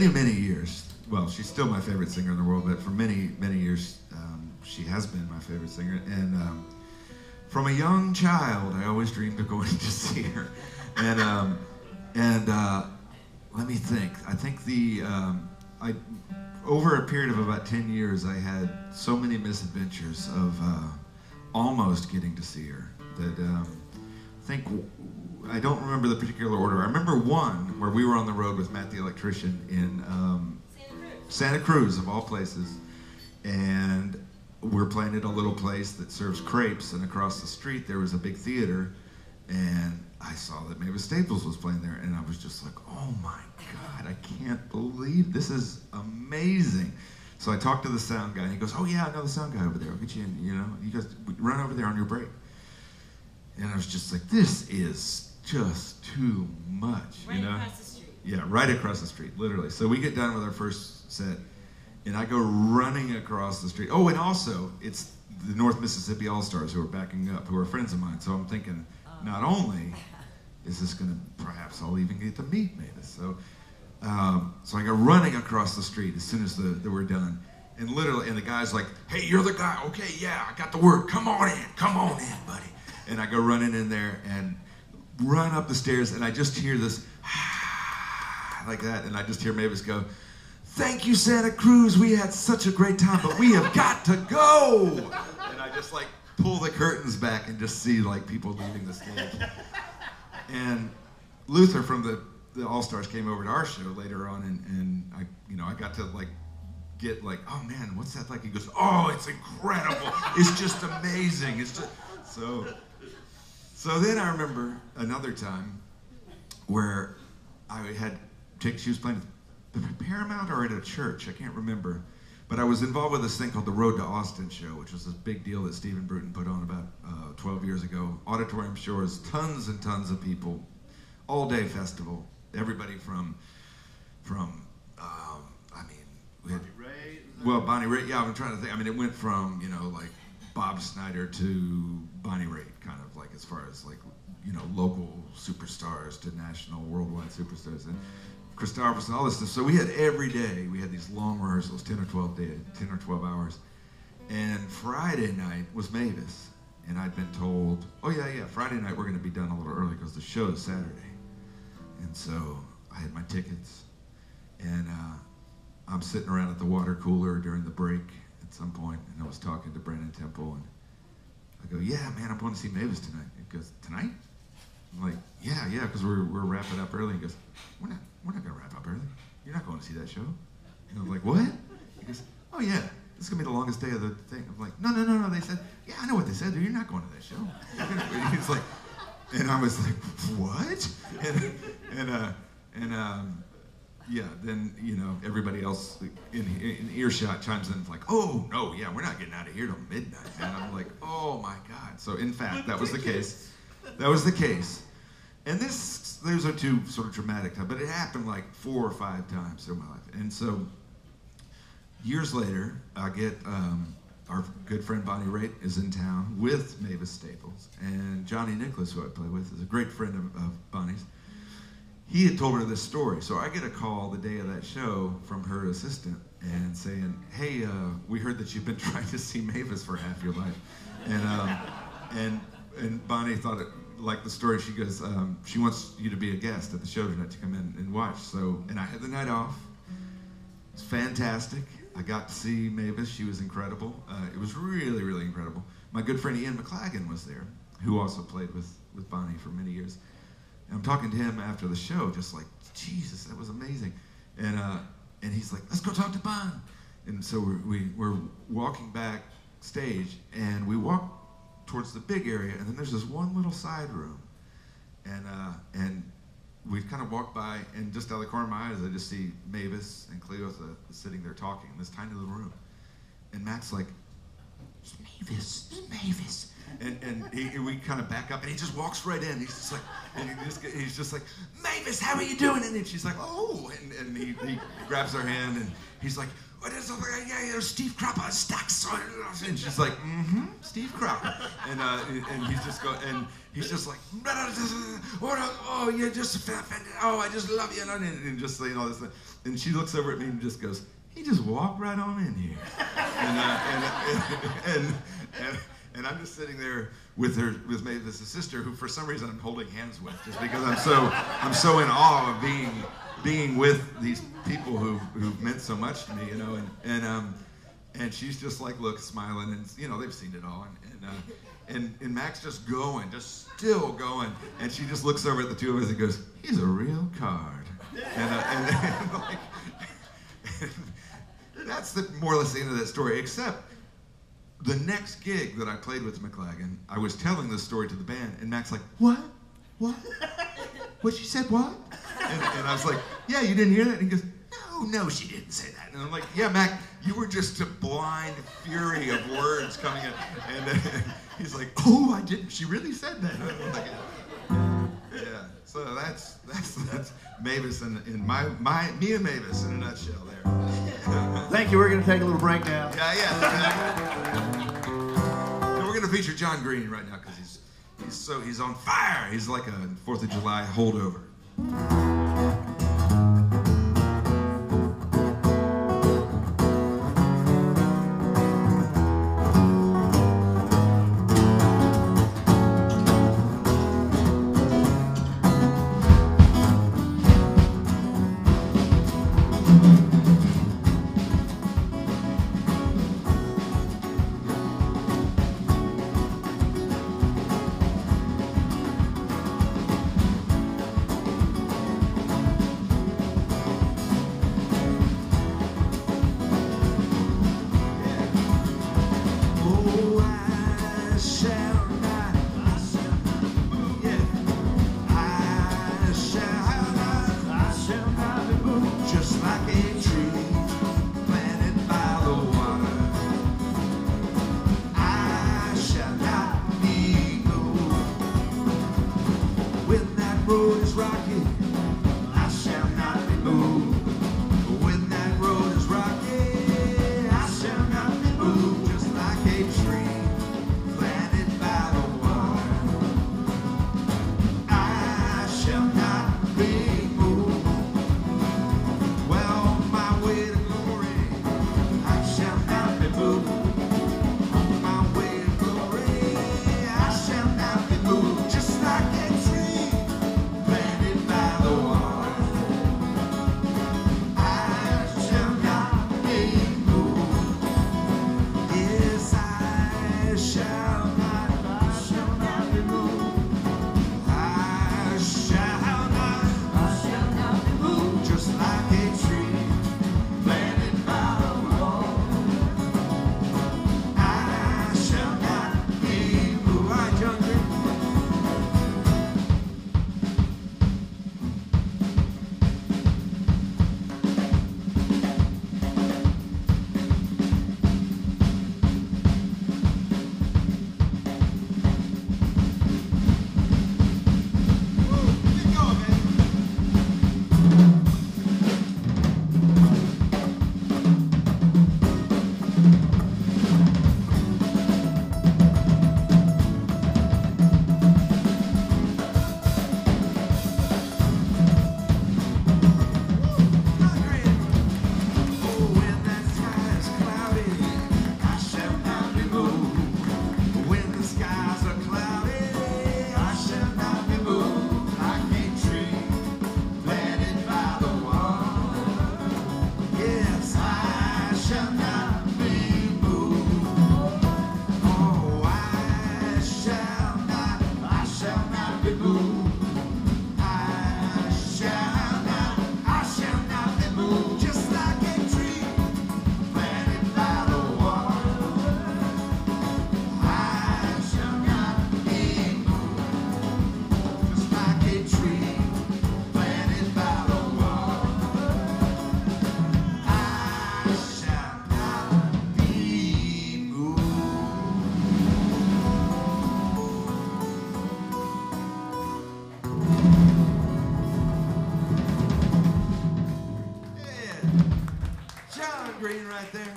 many years, well, she's still my favorite singer in the world, but for many, many years, she has been my favorite singer. And from a young child, I always dreamed of going to see her. And let me think. I think over a period of about 10 years, I had so many misadventures of almost getting to see her that I don't remember the particular order. I remember one where we were on the road with Matt the electrician in Santa Cruz, of all places, and we're playing at a little place that serves crepes, and across the street there was a big theater, and I saw that Mavis Staples was playing there, and I was just like, oh my God, I can't believe this is amazing. So I talked to the sound guy, and he goes, oh yeah, I know the sound guy over there. I'll get you in, you guys run over there on your break. And I was just like, this is just too much, Right across the street. Yeah, right across the street, literally. So we get done with our first set, and I go running across the street. Oh, and also, it's the North Mississippi All-Stars who are backing up, who are friends of mine. So I'm thinking, not only is this going to, perhaps I'll even get to meet Mavis. So I go running across the street as soon as we're done. And literally, and the guy's like, hey, you're the guy. Okay, yeah, I got the word. Come on in, buddy. And I go running in there and run up the stairs, and I just hear this like that, and I just hear Mavis go, thank you, Santa Cruz. We had such a great time, but we have got to go. And I just like pull the curtains back and just see like people leaving the stage. And Luther from the All-Stars came over to our show later on, and I got to like get like, oh man, what's that like? He goes, oh, it's incredible. It's just amazing. It's just So then I remember another time where I had she was playing at Paramount or at a church, I can't remember. But I was involved with this thing called the Road to Austin show, which was this big deal that Stephen Bruton put on about 12 years ago. Auditorium shores, tons and tons of people, all-day festival. Everybody from we had, Bonnie Raitt, yeah, I'm trying to think. I mean, it went from, like Bob Snyder to Bonnie Raitt, kind of like as far as like, local superstars to national, worldwide superstars, and Christopherson, all this stuff. So we had every day, we had these long rehearsals, 10 or 12 hours. And Friday night was Mavis. And I'd been told, oh yeah, Friday night we're gonna be done a little early because the show is Saturday. And so I had my tickets, and I'm sitting around at the water cooler during the break at some point, and I was talking to Brandon Temple, and I go, yeah, man, I'm going to see Mavis tonight. He goes, tonight? I'm like, yeah, because we're wrapping up early. He goes, we're not going to wrap up early. You're not going to see that show. And I'm like, what? He goes, oh yeah, this is going to be the longest day of the thing. I'm like, no. They said, yeah, I know what they said. You're not going to that show. He's like, and I was like, what? Yeah, then, everybody else in earshot chimes in like, oh, no, yeah, we're not getting out of here till midnight. And I'm like, oh my God. So in fact, that was the case. And those are two sort of dramatic times, but it happened like 4 or 5 times through my life. And so years later, I get our good friend Bonnie Raitt is in town with Mavis Staples, and Johnny Nicholas, who I play with, is a great friend of Bonnie's. He had told her this story, so I get a call the day of that show from her assistant and saying, hey, we heard that you've been trying to see Mavis for half your life. And Bonnie thought it liked the story. She goes, she wants you to be a guest at the show tonight to come in and watch. So, and I had the night off. It's fantastic. I got to see Mavis. She was incredible. It was really, really incredible. My good friend Ian McLagan was there, who also played with Bonnie for many years. And I'm talking to him after the show, just like, Jesus, that was amazing. And he's like, let's go talk to Bon. And so we're walking backstage, and we walk towards the big area, and then there's this one little side room. And we kind of walk by, and just out of the corner of my eyes, I just see Mavis and Cleo sitting there talking in this tiny little room. And Matt's like, it's Mavis. And we kind of back up, and he just walks right in. He's just like, he's just like, Mavis, how are you doing? And then she's like, oh, and he grabs her hand, and he's like, what is it? Yeah, Steve Cropper stacks. And she's like, Steve Cropper. And he's just like, oh, you're just offended. Oh, I just love you. And just saying all this. and she looks over at me and just goes, he just walked right on in here. And I'm just sitting there with Mavis' sister, who for some reason I'm holding hands with, just because I'm so in awe of being with these people who've meant so much to me, you know, and she's just like, look, smiling, and you know, they've seen it all, and Mac's just still going, and she just looks over at the two of us and goes, he's a real card, and like, that's more or less the end of that story, except the next gig that I played with McLagan, I was telling this story to the band, and Mac's like, what? What? What, she said what? And I was like, yeah, you didn't hear that? And he goes, no, she didn't say that. And I'm like, yeah, Mac, you were just a blind fury of words coming in. And he's like, oh, I didn't. She really said that. And I'm like, yeah. So that's Mavis and me and Mavis in a nutshell there. Thank you. We're going to take a little break now. Yeah. And we're going to feature John Greene right now because he's on fire. He's like a 4th of July holdover. Greene right there.